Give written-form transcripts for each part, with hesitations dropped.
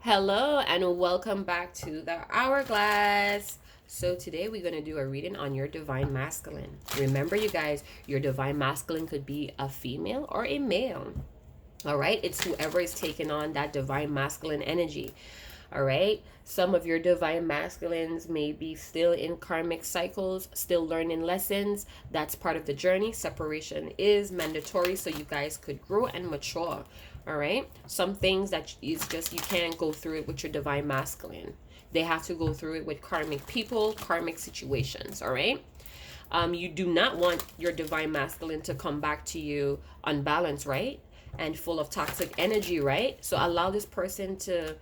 Hello and welcome back to the Hourglass. So today we're going to do a reading on your divine masculine. Remember you guys, your divine masculine could be a female or a male. All right? It's whoever is taking on that divine masculine energy. All right? Some of your divine masculines may be still in karmic cycles, still learning lessons. That's part of the journey. Separation is mandatory so you guys could grow and mature. All right? Some things that is just you can't go through it with your divine masculine. They have to go through it with karmic people, karmic situations. All right? You do not want your divine masculine to come back to you unbalanced, right? And full of toxic energy, right? So allow this person to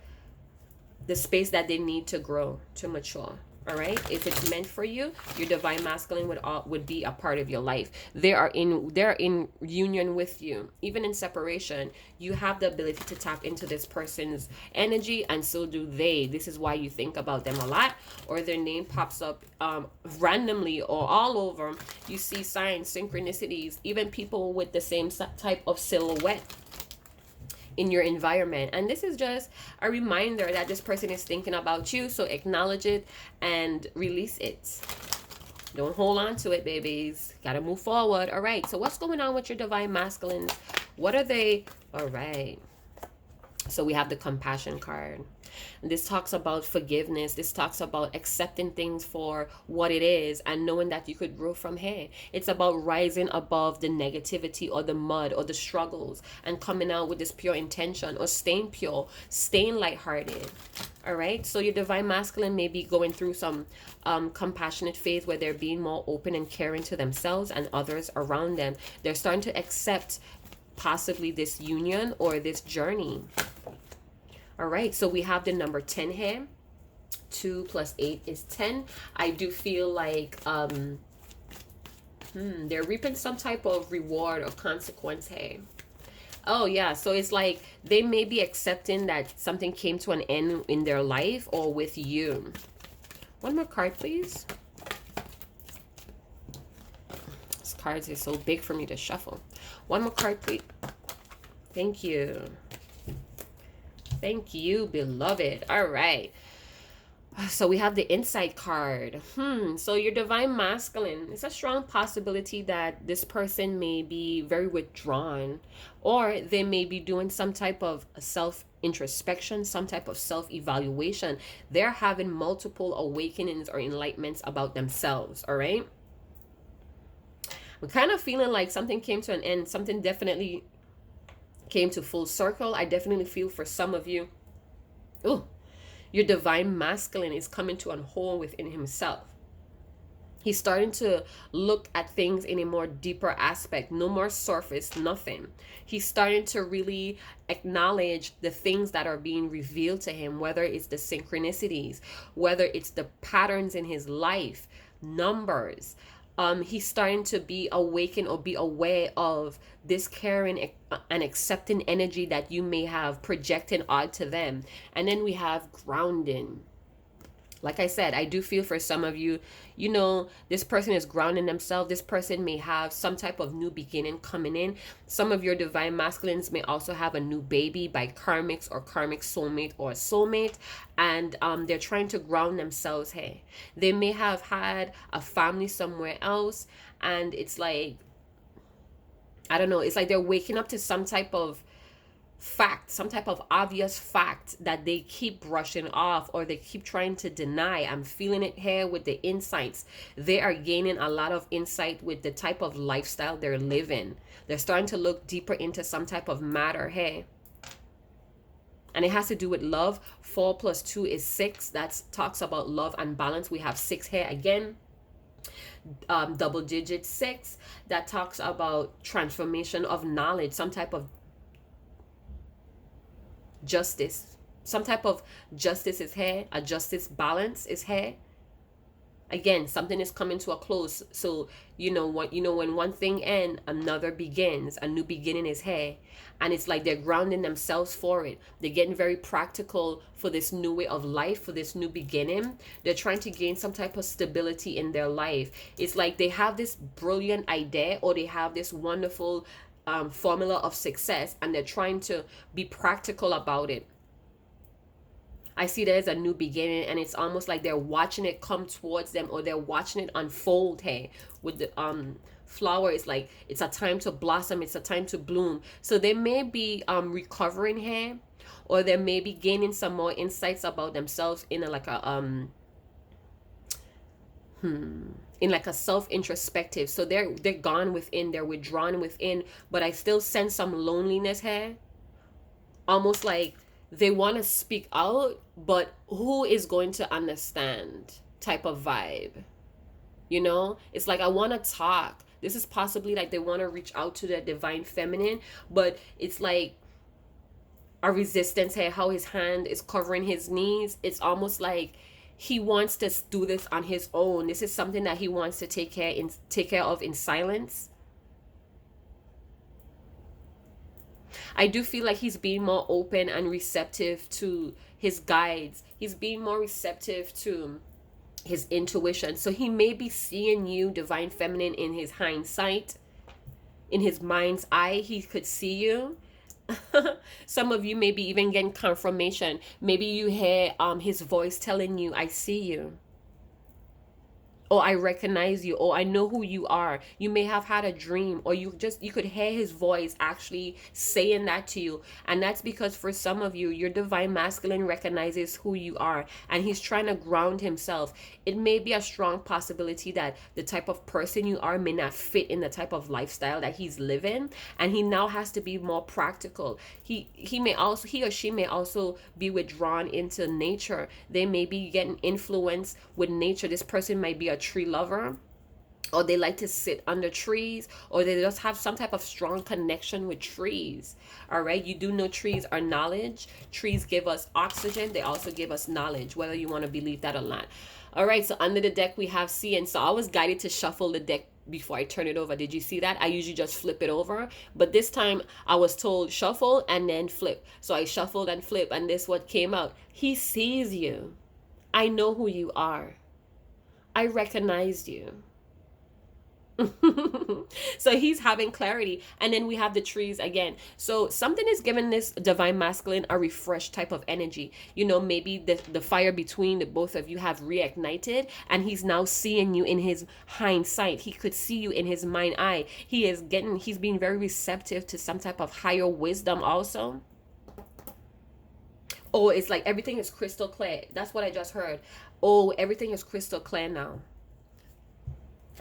the space that they need to grow, to mature. All right, if it's meant for you, your divine masculine would be a part of your life. They're in union with you. Even in separation, you have the ability to tap into this person's energy, and so do they. This is why you think about them a lot, or their name pops up randomly or all over. You see signs, synchronicities, even people with the same type of silhouette in your environment. And this is just a reminder that this person is thinking about you. So acknowledge it and release it. Don't hold on to it, babies. Gotta move forward. All right, so what's going on with your divine masculines? What are they? All right, so we have the compassion card. And this talks about forgiveness. This talks about accepting things for what it is and knowing that you could grow from here. It's about rising above the negativity or the mud or the struggles and coming out with this pure intention, or staying pure, staying lighthearted. All right, so your divine masculine may be going through some compassionate phase where they're being more open and caring to themselves and others around them. They're starting to accept possibly this union or this journey. All right, so we have the number 10 here. 2 plus 8 is 10. I do feel like they're reaping some type of reward or consequence here. Oh, yeah, so it's like they may be accepting that something came to an end in their life or with you. One more card, please. These cards are so big for me to shuffle. One more card, please. Thank you. Thank you, beloved. All right. So we have the insight card. So your divine masculine, it's a strong possibility that this person may be very withdrawn, or they may be doing some type of self-introspection, some type of self-evaluation. They're having multiple awakenings or enlightenments about themselves, all right? I'm kind of feeling like something came to an end. Something definitely came to full circle. I definitely feel for some of you, your divine masculine is coming to a whole within himself. He's starting to look at things in a more deeper aspect. No more surface, nothing. He's starting to really acknowledge the things that are being revealed to him, whether it's the synchronicities, whether it's the patterns in his life, numbers. He's starting to be awakened or be aware of this caring and accepting energy that you may have projected onto them. And then we have grounding. Like I said, I do feel for some of you, you know, this person is grounding themselves. This person may have some type of new beginning coming in. Some of your divine masculines may also have a new baby by karmics or karmic soulmate or soulmate. And they're trying to ground themselves here. They may have had a family somewhere else. And it's like, I don't know, it's like they're waking up to some type of fact, some type of obvious fact that they keep brushing off or they keep trying to deny. I'm feeling it here with the insights. They are gaining a lot of insight with the type of lifestyle they're living. They're starting to look deeper into some type of matter here. And it has to do with love. 4 plus 2 is 6. That talks about love and balance. We have 6 here again. Double digit 6. That talks about transformation of knowledge, some type of justice, some type of justice is here. A justice balance is here. Again, something is coming to a close. So when one thing ends, another begins. A new beginning is here. And it's like they're grounding themselves for it. They're getting very practical for this new way of life, for this new beginning. They're trying to gain some type of stability in their life. It's like they have this brilliant idea, or they have this wonderful formula of success, and they're trying to be practical about it. I see there's a new beginning, and it's almost like they're watching it come towards them, or they're watching it unfold. Hey, with the flower, it's like it's a time to blossom, it's a time to bloom. So they may be recovering here, or they may be gaining some more insights about themselves in a, like a in like a self introspective. So they're gone within, they're withdrawn within, but I still sense some loneliness here, almost like they want to speak out, but who is going to understand type of vibe. You know, it's like I want to talk. This is possibly like they want to reach out to their divine feminine, but it's like a resistance here, how his hand is covering his knees. It's almost like he wants to do this on his own. This is something that he wants to take care of in silence. I do feel like he's being more open and receptive to his guides. He's being more receptive to his intuition. So he may be seeing you, divine feminine, in his hindsight, in his mind's eye. He could see you. Some of you may be even getting confirmation. Maybe you hear his voice telling you, I see you. Oh, I recognize you. Oh, I know who you are. You may have had a dream, or you could hear his voice actually saying that to you. And that's because for some of you, your divine masculine recognizes who you are, and he's trying to ground himself. It may be a strong possibility that the type of person you are may not fit in the type of lifestyle that he's living, and he now has to be more practical. He or she may also be withdrawn into nature. They may be getting influence with nature. This person might be a tree lover, or they like to sit under trees, or they just have some type of strong connection with trees. All right, you do know trees are knowledge. Trees give us oxygen. They also give us knowledge, whether you want to believe that or not. All right, so under the deck we have C, and so I was guided to shuffle the deck before I turn it over. Did you see that? I usually just flip it over, but this time I was told shuffle and then flip. So I shuffled and flip, and this what came out. He sees you. I know who you are. I recognized you. So he's having clarity. And then we have the trees again. So something is giving this divine masculine a refreshed type of energy. You know, maybe the fire between the both of you have reignited, and he's now seeing you in his hindsight. He could see you in his mind eye. He's being very receptive to some type of higher wisdom also. Oh, it's like everything is crystal clear. That's what I just heard. Oh, everything is crystal clear now.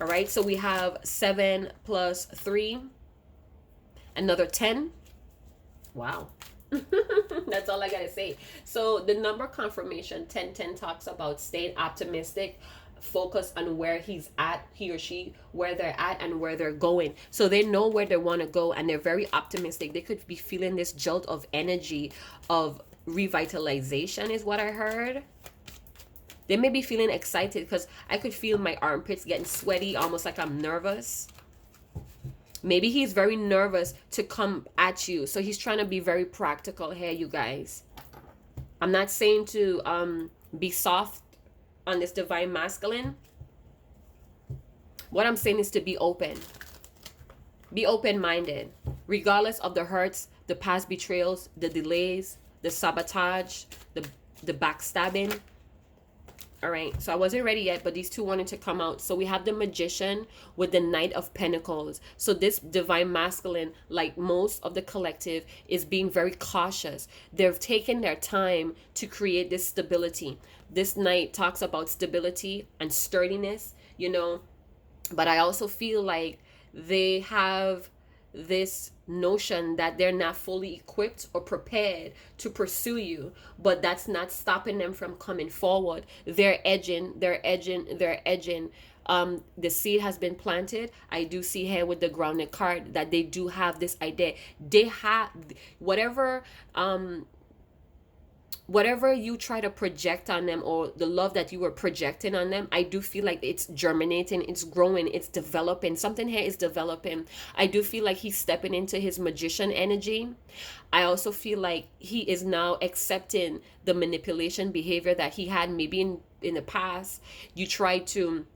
All right, so we have 7 plus 3, another 10. Wow. That's all I gotta say. So the number confirmation 1010 talks about staying optimistic, focus on where he's at, he or she, where they're at and where they're going. So they know where they want to go, and they're very optimistic. They could be feeling this jolt of energy of revitalization is what I heard. They may be feeling excited, because I could feel my armpits getting sweaty, almost like I'm nervous. Maybe he's very nervous to come at you. So he's trying to be very practical here, you guys. I'm not saying to be soft on this divine masculine. What I'm saying is to be open. Be open-minded. Regardless of the hurts, the past betrayals, the delays, the sabotage, the backstabbing. All right, so I wasn't ready yet, but these two wanted to come out. So we have the Magician with the Knight of Pentacles. So this divine masculine, like most of the collective, is being very cautious. They've taken their time to create this stability. This Knight talks about stability and sturdiness, you know, but I also feel like they have this notion that they're not fully equipped or prepared to pursue you, but that's not stopping them from coming forward. They're edging. The seed has been planted. I do see here with the grounded card that they do have this idea. They have whatever you try to project on them, or the love that you were projecting on them, I do feel like it's germinating, it's growing, it's developing. Something here is developing. I do feel like he's stepping into his magician energy. I also feel like he is now accepting the manipulation behavior that he had maybe in the past. You tried to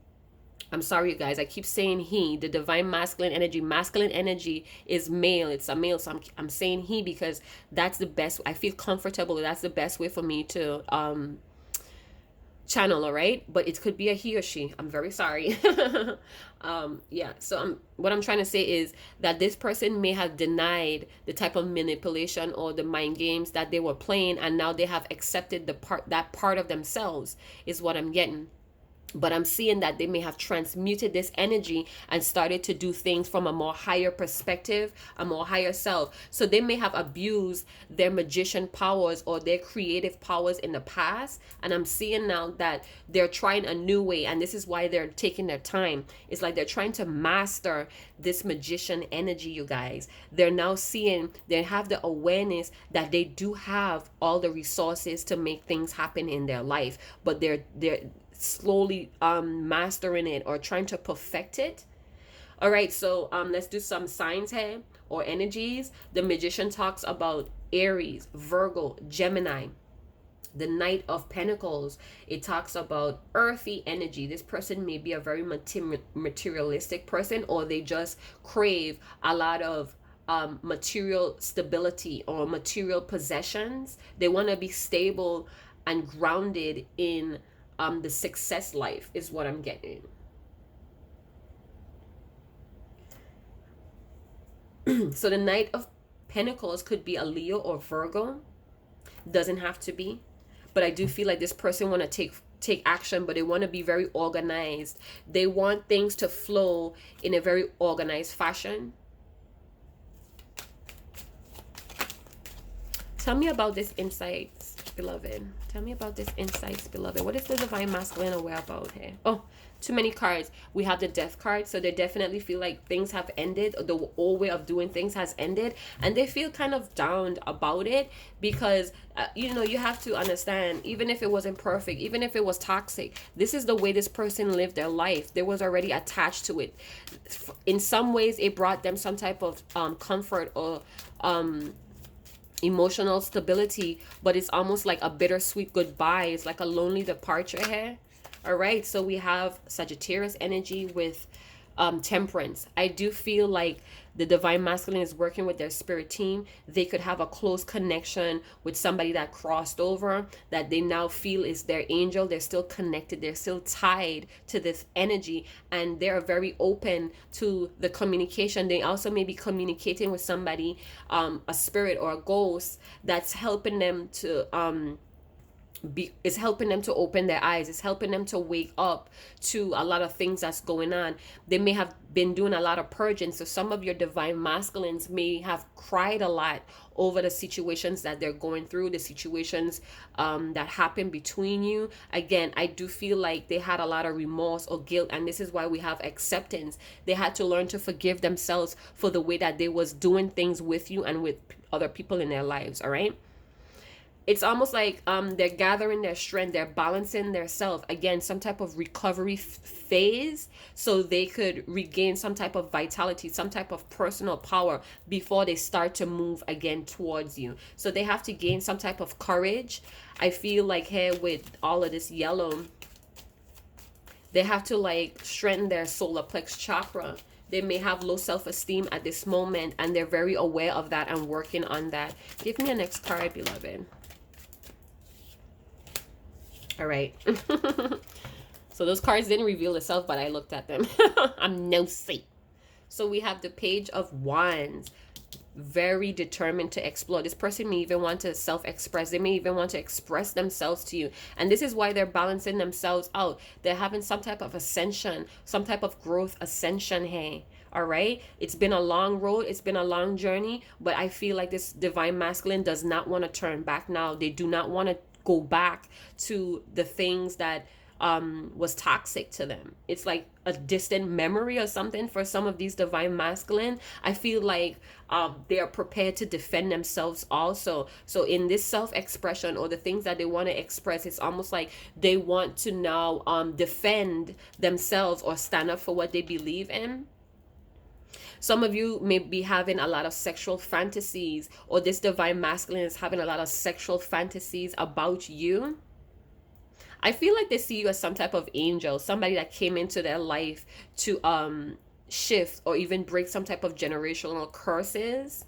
I'm sorry, you guys. I keep saying he, the divine masculine energy. Masculine energy is male. It's a male. So I'm saying he because that's the best. I feel comfortable. That's the best way for me to channel, all right? But it could be a he or she. I'm very sorry. Yeah. So what I'm trying to say is that this person may have denied the type of manipulation or the mind games that they were playing, and now they have accepted that part of themselves is what I'm getting. But I'm seeing that they may have transmuted this energy and started to do things from a more higher perspective, a more higher self. So they may have abused their magician powers or their creative powers in the past. And I'm seeing now that they're trying a new way. And this is why they're taking their time. It's like they're trying to master this magician energy, you guys. They're now seeing, they have the awareness that they do have all the resources to make things happen in their life. But they're slowly mastering it or trying to perfect it. All right, so let's do some signs here or energies. The magician talks about Aries, Virgo, Gemini. The Knight of Pentacles, it talks about earthy energy. This person may be a very materialistic person, or they just crave a lot of material stability or material possessions. They want to be stable and grounded in the success life is what I'm getting. So the Knight of Pentacles could be a Leo or Virgo. Doesn't have to be. But I do feel like this person want to take action, but they want to be very organized. They want things to flow in a very organized fashion. Tell me about this insights, beloved. Tell me about this insights, beloved. What is the divine masculine aware about here? Oh, too many cards. We have the death card, so they definitely feel like things have ended. The old way of doing things has ended, and they feel kind of down about it because you know, you have to understand, even if it wasn't perfect, even if it was toxic, this is the way this person lived their life. They was already attached to it. In some ways, it brought them some type of comfort or emotional stability, but it's almost like a bittersweet goodbye. It's like a lonely departure here. All right, so we have Sagittarius energy with Temperance. I do feel like the divine masculine is working with their spirit team. They could have a close connection with somebody that crossed over, that they now feel is their angel. They're still connected. They're still tied to this energy, and they're very open to the communication. They also may be communicating with somebody, a spirit or a ghost that's helping them to is helping them to open their eyes. It's helping them to wake up to a lot of things that's going on. They may have been doing a lot of purging. So some of your divine masculines may have cried a lot over the situations that they're going through, the situations that happen between you. Again, I do feel like they had a lot of remorse or guilt, and this is why we have acceptance. They had to learn to forgive themselves for the way that they was doing things with you and with other people in their lives. All right. It's almost like they're gathering their strength, they're balancing their self, again, some type of recovery phase, so they could regain some type of vitality, some type of personal power before they start to move again towards you. So they have to gain some type of courage. I feel like here with all of this yellow, they have to like strengthen their solar plex chakra. They may have low self-esteem at this moment, and they're very aware of that and working on that. Give me a next card, beloved. All right. So those cards didn't reveal itself, but I looked at them. I'm nosy. So we have the Page of Wands. Very determined to explore. This person may even want to self-express. They may even want to express themselves to you. And this is why they're balancing themselves out. They're having some type of ascension, some type of growth ascension here. All right. It's been a long road. It's been a long journey. But I feel like this divine masculine does not want to turn back now. They do not want to go back to the things that was toxic to them. It's like a distant memory or something for some of these divine masculine. I feel like they are prepared to defend themselves also. So in this self-expression or the things that they want to express, it's almost like they want to now defend themselves or stand up for what they believe in. Some of you may be having a lot of sexual fantasies, or this divine masculine is having a lot of sexual fantasies about you. I feel like they see you as some type of angel, somebody that came into their life to shift or even break some type of generational curses.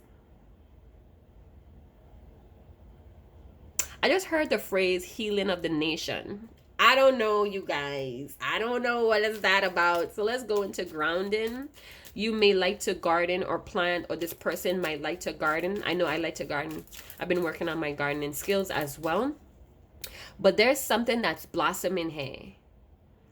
I just heard the phrase healing of the nation. I don't know, you guys. I don't know what is that about. So let's go into grounding. You may like to garden or plant, or this person might like to garden. I know I like to garden. I've been working on my gardening skills as well. But there's something that's blossoming here.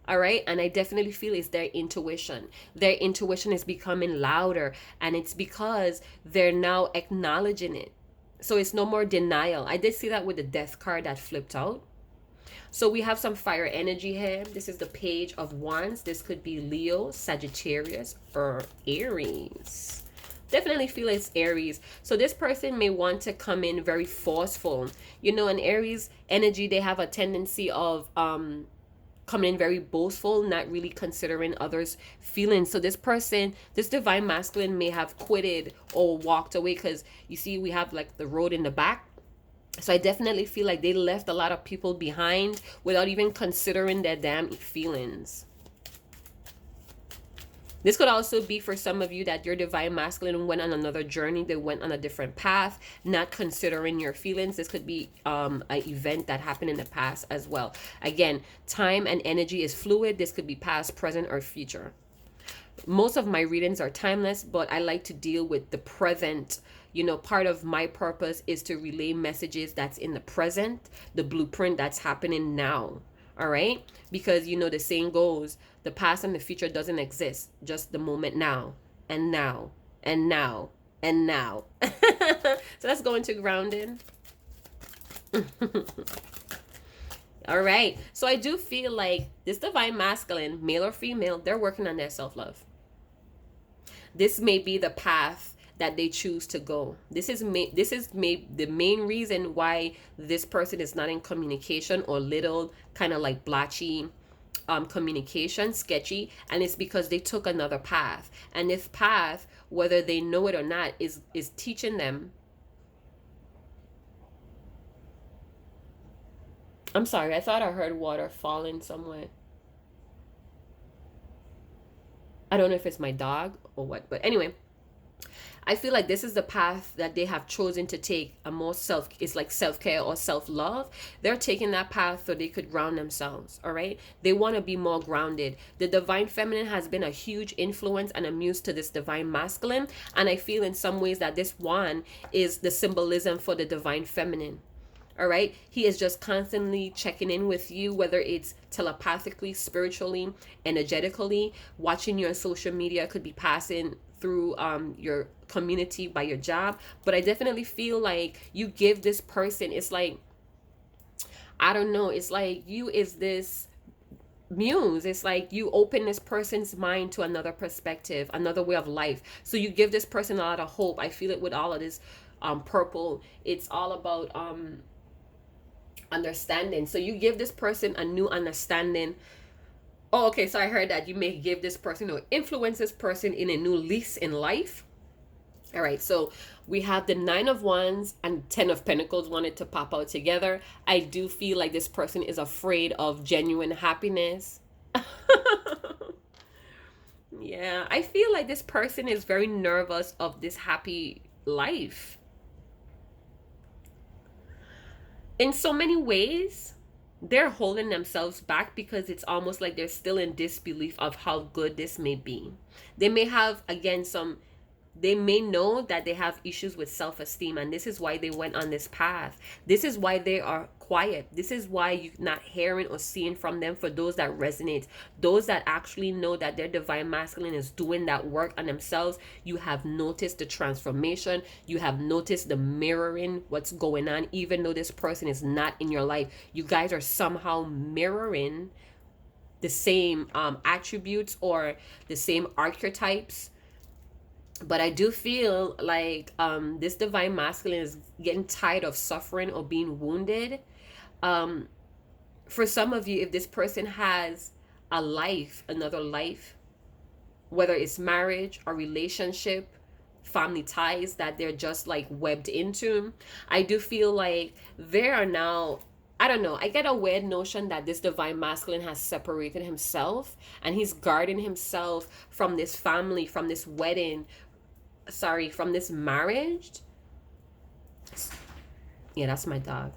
All right. And I definitely feel it's their intuition. Their intuition is becoming louder. And it's because they're now acknowledging it. So it's no more denial. I did see that with the death card that flipped out. So we have some fire energy here. This is the Page of Wands. This could be Leo, Sagittarius, or Aries. Definitely feel it's Aries. So this person may want to come in very forceful. You know, in Aries energy, they have a tendency of coming in very boastful, not really considering others' feelings. So this person, this divine masculine may have quitted or walked away, because you see we have like the road in the back. So I definitely feel like they left a lot of people behind without even considering their damn feelings. This could also be for some of you that your divine masculine went on another journey. They went on a different path, not considering your feelings. This could be an event that happened in the past as well. Again, time and energy is fluid. This could be past, present, or future. Most of my readings are timeless, but I like to deal with the present. You know, part of my purpose is to relay messages that's in the present, the blueprint that's happening now. All right? Because, you know, the saying goes, the past and the future doesn't exist, just the moment now, and now, and now, and now. So let's go into grounding. All right. So I do feel like this divine masculine, male or female, they're working on their self-love. This may be the path that they choose to go. This is the main reason why this person is not in communication, or little kind of like blotchy communication, sketchy, and it's because they took another path. And this path, whether they know it or not, is teaching them. I'm sorry, I thought I heard water falling somewhere. I don't know if it's my dog or what, but anyway, I feel like this is the path that they have chosen to take, a more it's like self-care or self-love. They're taking that path so they could ground themselves. All right. They want to be more grounded. The divine feminine has been a huge influence and a muse to this divine masculine. And I feel in some ways that this one is the symbolism for the divine feminine. All right. He is just constantly checking in with you, whether it's telepathically, spiritually, energetically. Watching your social media, could be passing through your community, by your job. But I definitely feel like you give this person, it's like, I don't know, it's like you is this muse. It's like you open this person's mind to another perspective, another way of life. So you give this person a lot of hope. I feel it with all of this purple. It's all about understanding. So you give this person a new understanding. Oh, okay. So I heard that you may give this person or influence this person in a new lease in life. All right. So we have the 9 of Wands and 10 of Pentacles wanted to pop out together. I do feel like this person is afraid of genuine happiness. Yeah. I feel like this person is very nervous of this happy life. In so many ways, they're holding themselves back because it's almost like they're still in disbelief of how good this may be. They may have, again, they may know that they have issues with self-esteem, and this is why they went on this path. This is why they are quiet. This is why you're not hearing or seeing from them. For those that resonate, those that actually know that their divine masculine is doing that work on themselves, you have noticed the transformation. You have noticed the mirroring, what's going on. Even though this person is not in your life, you guys are somehow mirroring the same attributes or the same archetypes. But I do feel like this divine masculine is getting tired of suffering or being wounded. For some of you, if this person has a life, another life, whether it's marriage or relationship, family ties that they're just like webbed into, I do feel like they are now I don't know. I get a weird notion that this divine masculine has separated himself and he's guarding himself from this family, from this wedding, sorry, from this marriage. Yeah, that's my dog.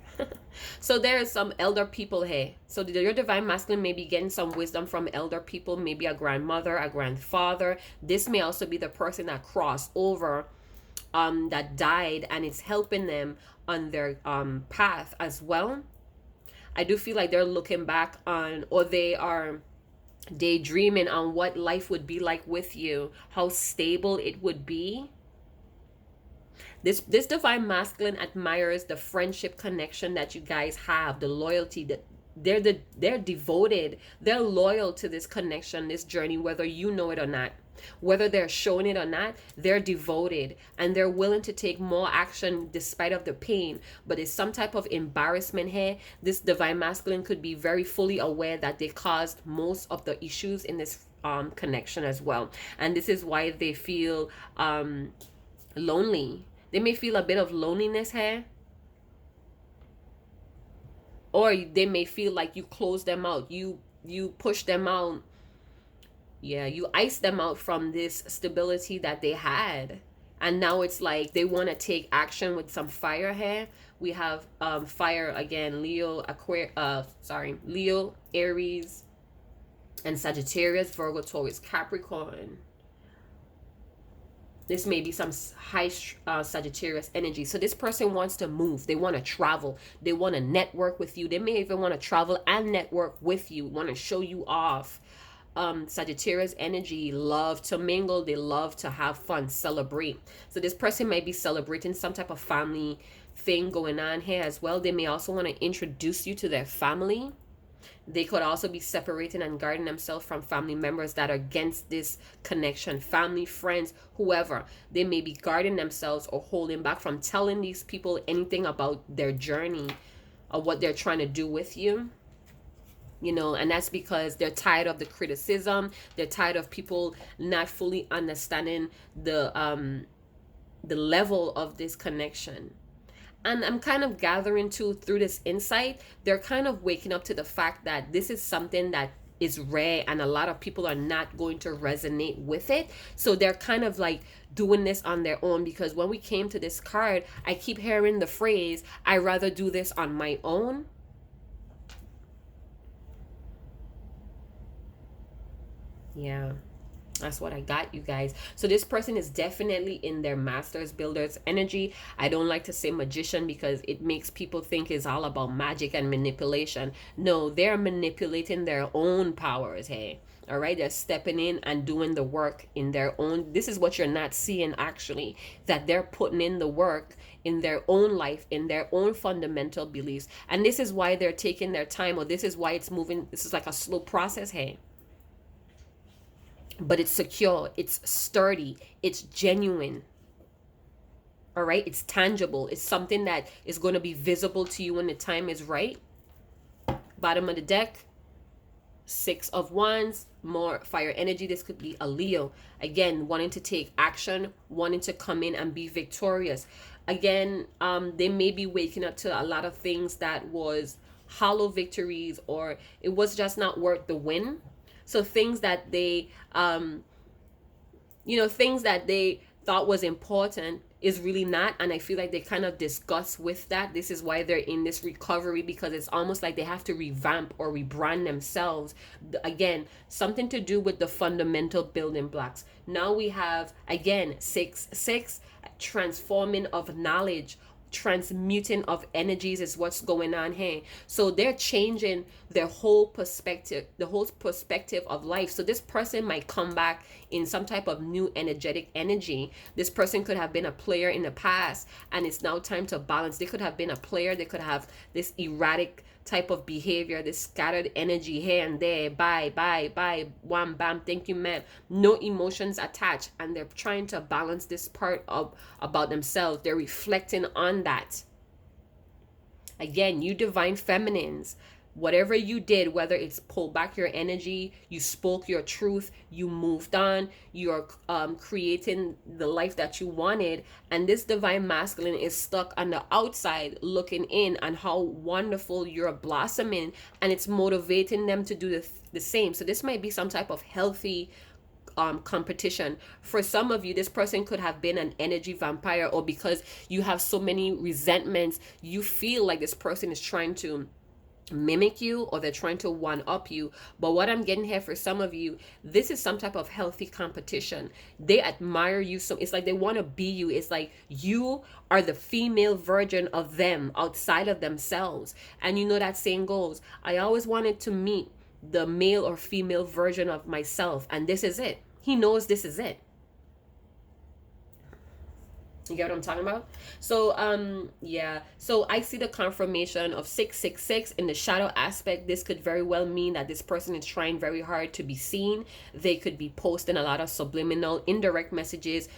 So there are some elder people here. So your divine masculine may be getting some wisdom from elder people, maybe a grandmother, a grandfather. This may also be the person that crossed over, that died, and it's helping them on their path as well. I do feel like they're looking back on, or they are daydreaming on what life would be like with you, how stable it would be. This divine masculine admires the friendship connection that you guys have, the loyalty that they're devoted, they're loyal to this connection, this journey, whether you know it or not. Whether they're showing it or not, they're devoted and they're willing to take more action despite of the pain. But it's some type of embarrassment here. This divine masculine could be very fully aware that they caused most of the issues in this connection as well. And this is why they feel lonely. They may feel a bit of loneliness here. Or they may feel like you close them out. You push them out. Yeah, you ice them out from this stability that they had. And now it's like they want to take action with some fire here. We have fire again, Leo, Leo, Aries, and Sagittarius, Virgo, Taurus, Capricorn. This may be some high Sagittarius energy. So this person wants to move. They want to travel. They want to network with you. They may even want to travel and network with you, want to show you off. Sagittarius energy love to mingle. They love to have fun, celebrate. So this person might be celebrating some type of family thing going on here as well. They may also want to introduce you to their family. They could also be separating and guarding themselves from family members that are against this connection, family, friends, whoever. They may be guarding themselves or holding back from telling these people anything about their journey or what they're trying to do with you. You know, and that's because they're tired of the criticism. They're tired of people not fully understanding the level of this connection. And I'm kind of gathering too, through this insight, they're kind of waking up to the fact that this is something that is rare and a lot of people are not going to resonate with it. So they're kind of like doing this on their own, because when we came to this card, I keep hearing the phrase, "I'd rather do this on my own." Yeah. That's what I got, you guys. So this person is definitely in their masters, builders energy. I don't like to say magician because it makes people think it's all about magic and manipulation. No, they're manipulating their own powers, hey. All right, they're stepping in and doing the work in their own. This is what you're not seeing, actually, that they're putting in the work in their own life, in their own fundamental beliefs. And this is why they're taking their time, or this is why it's moving. This is like a slow process, hey. But it's secure, it's sturdy, it's genuine. All right, it's tangible. It's something that is going to be visible to you when the time is right. Bottom of the deck, 6 of Wands, more fire energy. This could be a Leo. Again, wanting to take action, wanting to come in and be victorious. Again, they may be waking up to a lot of things that was hollow victories, or it was just not worth the win. So things that they, things that they thought was important is really not. And I feel like they kind of discuss with that. This is why they're in this recovery, because it's almost like they have to revamp or rebrand themselves. Again, something to do with the fundamental building blocks. Now we have, again, 6, transforming of knowledge, transmuting of energies is what's going on here. So they're changing their whole perspective, the whole perspective of life. So this person might come back in some type of new energetic energy. This person could have been a player in the past, and it's now time to balance. They could have been a player. They could have this erratic type of behavior, this scattered energy here and there, bye, wham, bam, thank you, ma'am. No emotions attached, and they're trying to balance this part of about themselves. They're reflecting on that. Again, you divine feminines, whatever you did, whether it's pull back your energy, you spoke your truth, you moved on, you're creating the life that you wanted, and this divine masculine is stuck on the outside looking in on how wonderful you're blossoming, and it's motivating them to do the same. So this might be some type of healthy competition. For some of you, this person could have been an energy vampire, or because you have so many resentments, you feel like this person is trying to mimic you, or they're trying to one up you. But what I'm getting here, for some of you, this is some type of healthy competition. They admire you, so it's like they want to be you. It's like you are the female version of them outside of themselves. And you know that saying goes, I always wanted to meet the male or female version of myself, and this is it. He knows this is it. You get what I'm talking about? So yeah, so I see the confirmation of 666 in the shadow aspect. This could very well mean that this person is trying very hard to be seen. They could be posting a lot of subliminal indirect messages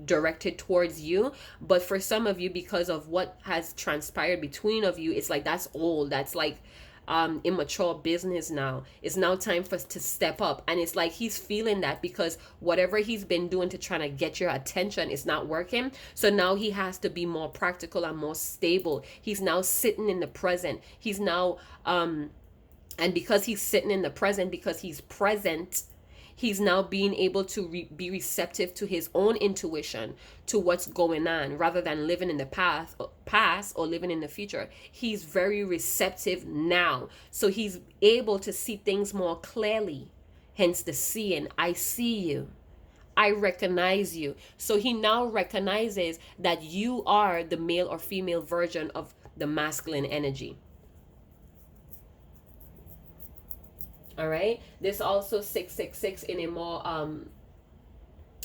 directed towards you. But for some of you, because of what has transpired between of you, it's like that's old. That's like immature business now. It's now time for us to step up. And it's like he's feeling that, because whatever he's been doing to try to get your attention is not working. So now he has to be more practical and more stable. He's now sitting in the present. He's now and because he's sitting in the present, because he's present, he's now being able to be receptive to his own intuition, to what's going on, rather than living in the past or living in the future. He's very receptive now. So he's able to see things more clearly. Hence the seeing. I see you. I recognize you. So he now recognizes that you are the male or female version of the masculine energy. All right. This also 666 in a more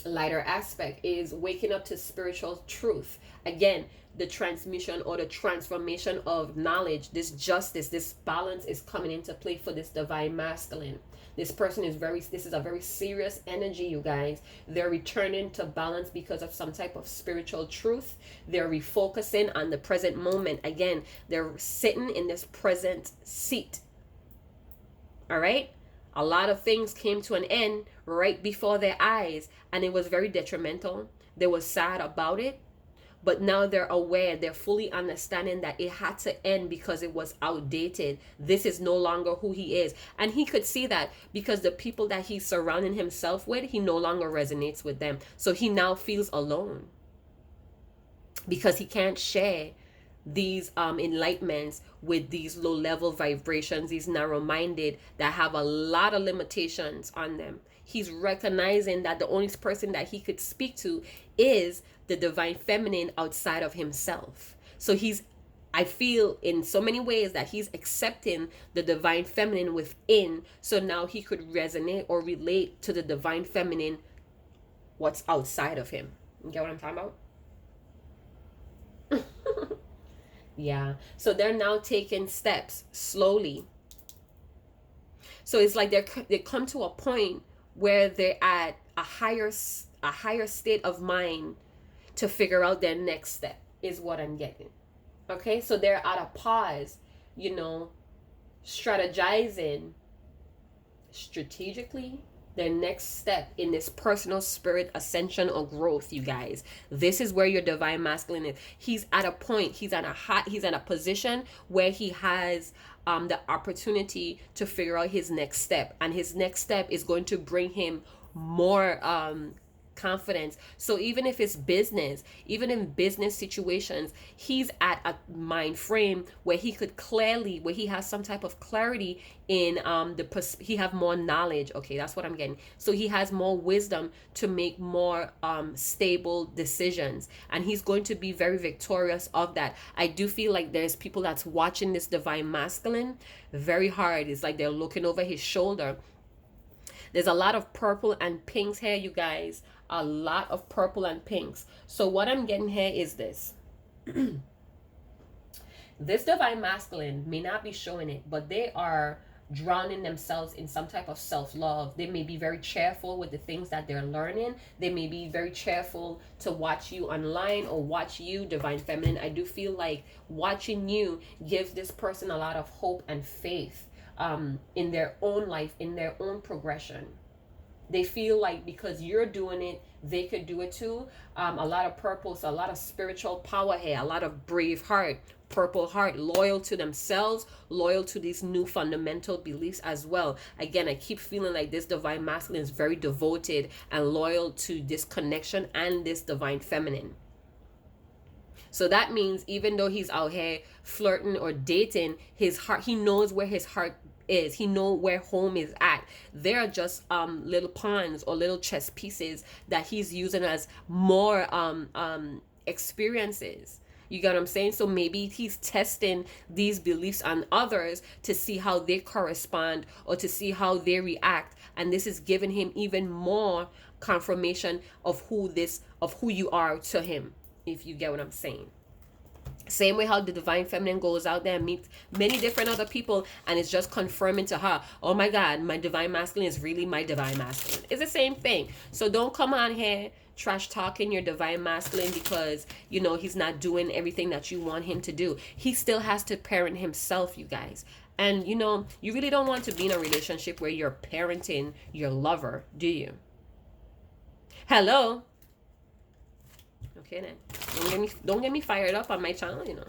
lighter aspect is waking up to spiritual truth. Again, the transmission or the transformation of knowledge, this justice, this balance is coming into play for this divine masculine. This person is this is a very serious energy, you guys. They're returning to balance because of some type of spiritual truth. They're refocusing on the present moment. Again, they're sitting in this present seat. All right. A lot of things came to an end right before their eyes, and it was very detrimental. They were sad about it, but now they're aware, they're fully understanding that it had to end because it was outdated. This is no longer who he is. And he could see that because the people that he's surrounding himself with, he no longer resonates with them. So he now feels alone because he can't share these enlightenments with these low level vibrations, these narrow minded that have a lot of limitations on them. He's recognizing that the only person that he could speak to is the divine feminine outside of himself. So I feel in so many ways that he's accepting the divine feminine within, so now he could resonate or relate to the divine feminine what's outside of him. You get what I'm talking about? Yeah. So they're now taking steps slowly. So it's like they come to a point where they're at a higher state of mind to figure out their next step, is what I'm getting. Okay, so they're at a pause, strategizing strategically their next step in this personal spirit ascension or growth, you guys. This is where your divine masculine is. He's at a point, he's in a position where he has the opportunity to figure out his next step, and his next step is going to bring him more confidence. So even if it's business, even in business situations, he's at a mind frame where he has some type of clarity in he have more knowledge. Okay, that's what I'm getting. So he has more wisdom to make more stable decisions, and he's going to be very victorious of that. I do feel like there's people that's watching this divine masculine very hard. It's like they're looking over his shoulder. There's a lot of purple and pinks here, you guys. A lot of purple and pinks. So what I'm getting here is this. This divine masculine may not be showing it, but they are drowning themselves in some type of self-love. They may be very cheerful with the things that they're learning. They may be very cheerful to watch you online or watch you, divine feminine. I do feel like watching you gives this person a lot of hope and faith in their own life, in their own progression. They feel like because you're doing it, they could do it too. A lot of purpose, a lot of spiritual power here, a lot of brave heart, purple heart, loyal to themselves, loyal to these new fundamental beliefs as well. Again, I keep feeling like this divine masculine is very devoted and loyal to this connection and this divine feminine. So that means even though he's out here flirting or dating, his heart, he knows where his heart is. He knows where home is at. They're just little pawns or little chess pieces that he's using as more experiences. You get what I'm saying? So maybe he's testing these beliefs on others to see how they correspond or to see how they react. And this is giving him even more confirmation of who you are to him, if you get what I'm saying. Same way how the divine feminine goes out there and meets many different other people, and it's just confirming to her, oh my God, my divine masculine is really my divine masculine. It's the same thing. So don't come on here trash talking your divine masculine because, you know, he's not doing everything that you want him to do. He still has to parent himself, you guys. And, you know, you really don't want to be in a relationship where you're parenting your lover, do you? Hello? Okay then. Don't get me fired up on my channel, you know.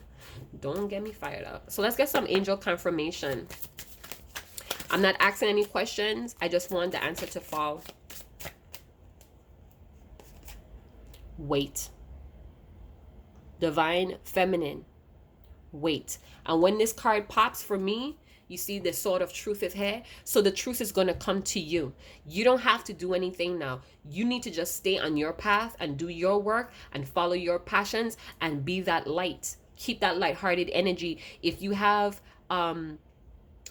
Don't get me fired up. So let's get some angel confirmation. I'm not asking any questions. I just want the answer to fall. Wait. Divine feminine. Wait. And when this card pops for me, you see the sword of truth is here. So the truth is going to come to you. You don't have to do anything now. You need to just stay on your path and do your work and follow your passions and be that light. Keep that lighthearted energy. If you have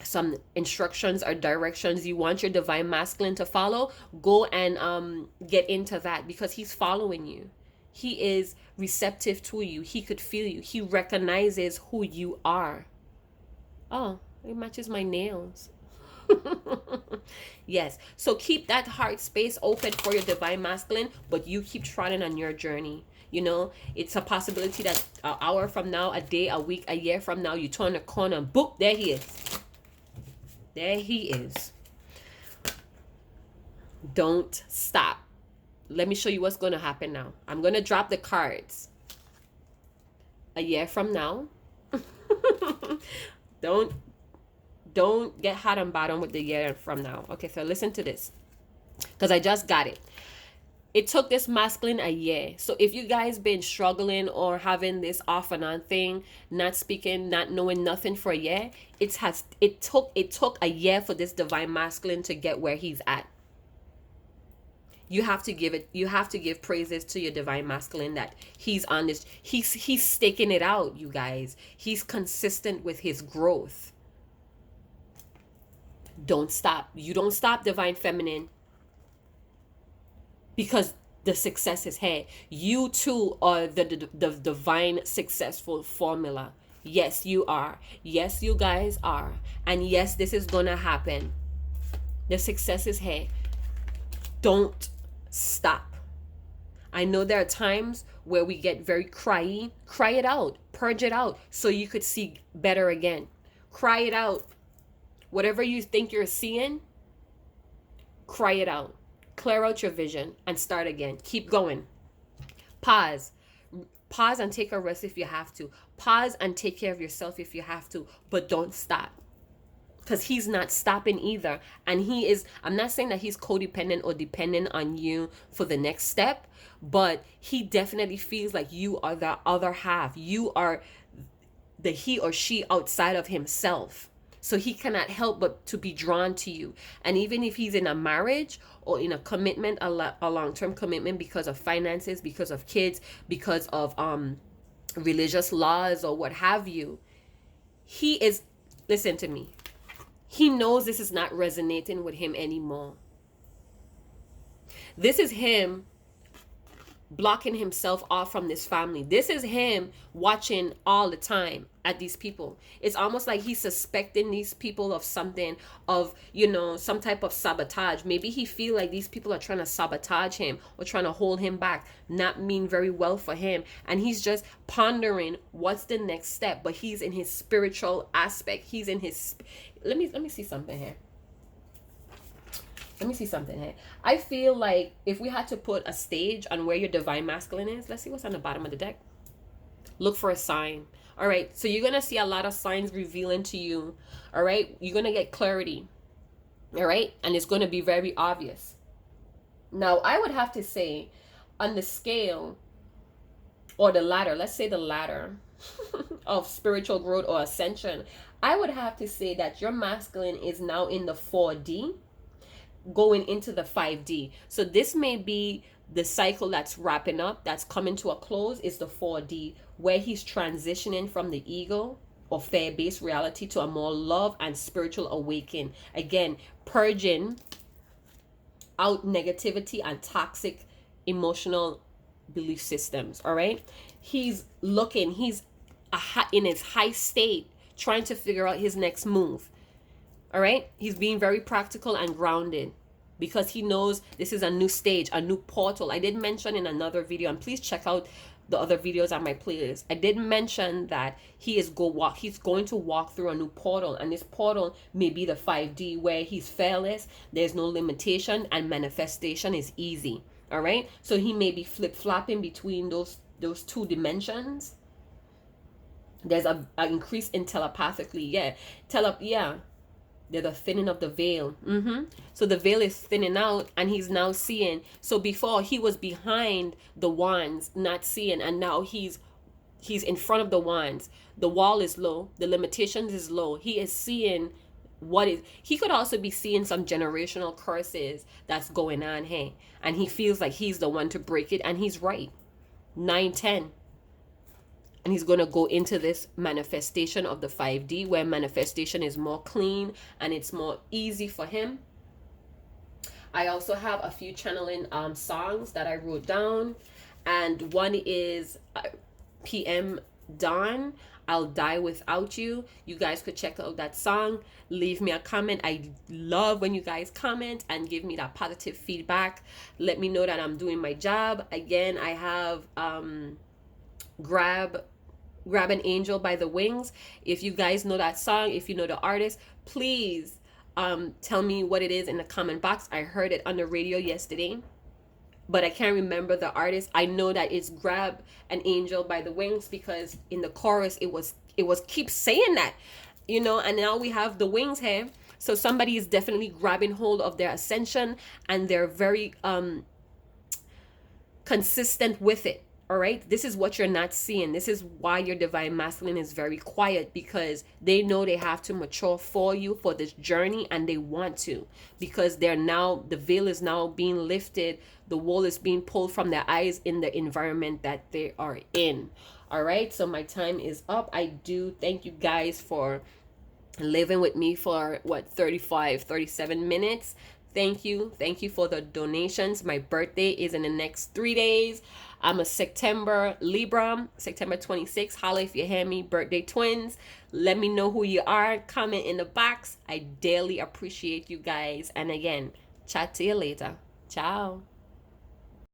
some instructions or directions you want your divine masculine to follow, go and get into that, because he's following you. He is receptive to you. He could feel you. He recognizes who you are. Oh, it matches my nails. Yes. So keep that heart space open for your divine masculine, but you keep trotting on your journey. You know, it's a possibility that an hour from now, a day, a week, a year from now, you turn a corner and boop, there he is. There he is. Don't stop. Let me show you what's going to happen now. I'm going to drop the cards. A year from now. Don't get hot and bottom with the year from now. Okay, so listen to this, because I just got it. It took this masculine a year. So if you guys been struggling or having this off and on thing, not speaking, not knowing nothing for a year, it took a year for this divine masculine to get where he's at. You have to give praises to your divine masculine that he's on this. He's staking it out, you guys. He's consistent with his growth. Don't stop. You don't stop, divine feminine, because the success is here. You too are the divine successful formula. Yes, you are. Yes, you guys are. And yes, this is gonna happen. The success is here. Don't stop. I know there are times where we get very cryy. Cry it out. Purge it out so you could see better again. Cry it out. Whatever you think you're seeing, cry it out. Clear out your vision and start again. Keep going. Pause. Pause and take a rest if you have to. Pause and take care of yourself if you have to. But don't stop. Because he's not stopping either. And he is, I'm not saying that he's codependent or dependent on you for the next step, but he definitely feels like you are the other half. You are the he or she outside of himself. So he cannot help but to be drawn to you. And even if he's in a marriage or in a commitment, a long-term commitment, because of finances, because of kids, because of religious laws or what have you, he is, listen to me, he knows this is not resonating with him anymore. This is him blocking himself off from this family. This is him watching all the time at these people. It's almost like he's suspecting these people of something, of, you know, some type of sabotage. Maybe he feel like these people are trying to sabotage him or trying to hold him back, not mean very well for him, and he's just pondering what's the next step. But he's in his spiritual aspect. He's in his, let me see something here. Let me see something here. I feel like if we had to put a stage on where your divine masculine is, let's see what's on the bottom of the deck. Look for a sign. All right. So you're going to see a lot of signs revealing to you. All right. You're going to get clarity. All right. And it's going to be very obvious. Now, I would have to say on the scale or the ladder, let's say the ladder of spiritual growth or ascension, I would have to say that your masculine is now in the 4D, going into the 5D. So this may be the cycle that's wrapping up, that's coming to a close, is the 4D, where he's transitioning from the ego or fear-based reality to a more love and spiritual awakening. Again, purging out negativity and toxic emotional belief systems. All right. He's in his high state, trying to figure out his next move. All right. He's being very practical and grounded because he knows this is a new stage, a new portal. I did mention in another video, and please check out the other videos on my playlist. I did mention that he's going to walk through a new portal, and this portal may be the 5D, where he's fearless, there's no limitation, and manifestation is easy. All right. So he may be flip-flopping between those two dimensions. There's an increase in telepathically. They're the thinning of the veil. So the veil is thinning out, and he's now seeing. So before he was behind the wands, not seeing, and now he's in front of the wands. The wall is low. The limitations is low. He is seeing he could also be seeing some generational curses that's going on here, and he feels like he's the one to break it, and he's right. 9-10. And he's going to go into this manifestation of the 5D, where manifestation is more clean and it's more easy for him. I also have a few channeling songs that I wrote down. And one is PM Dawn, I'll Die Without You. You guys could check out that song. Leave me a comment. I love when you guys comment and give me that positive feedback. Let me know that I'm doing my job. Again, I have Grab an Angel by The Wings. If you guys know that song, if you know the artist, please tell me what it is in the comment box. I heard it on the radio yesterday, but I can't remember the artist. I know that it's Grab an Angel by The Wings because in the chorus it was keep saying that, you know, and now we have the wings here. So somebody is definitely grabbing hold of their ascension, and they're very consistent with it. All right. This is what you're not seeing. This is why your divine masculine is very quiet, because they know they have to mature for you for this journey, and they want to, because the veil is now being lifted. The wool is being pulled from their eyes in the environment that they are in. All right. So my time is up. I do thank you guys for living with me for 37 minutes. Thank you for the donations. My birthday is in the next 3 days. I'm a September Libra, September 26th. Holla if you hear me, birthday twins. Let me know who you are. Comment in the box. I daily appreciate you guys. And again, chat to you later. Ciao.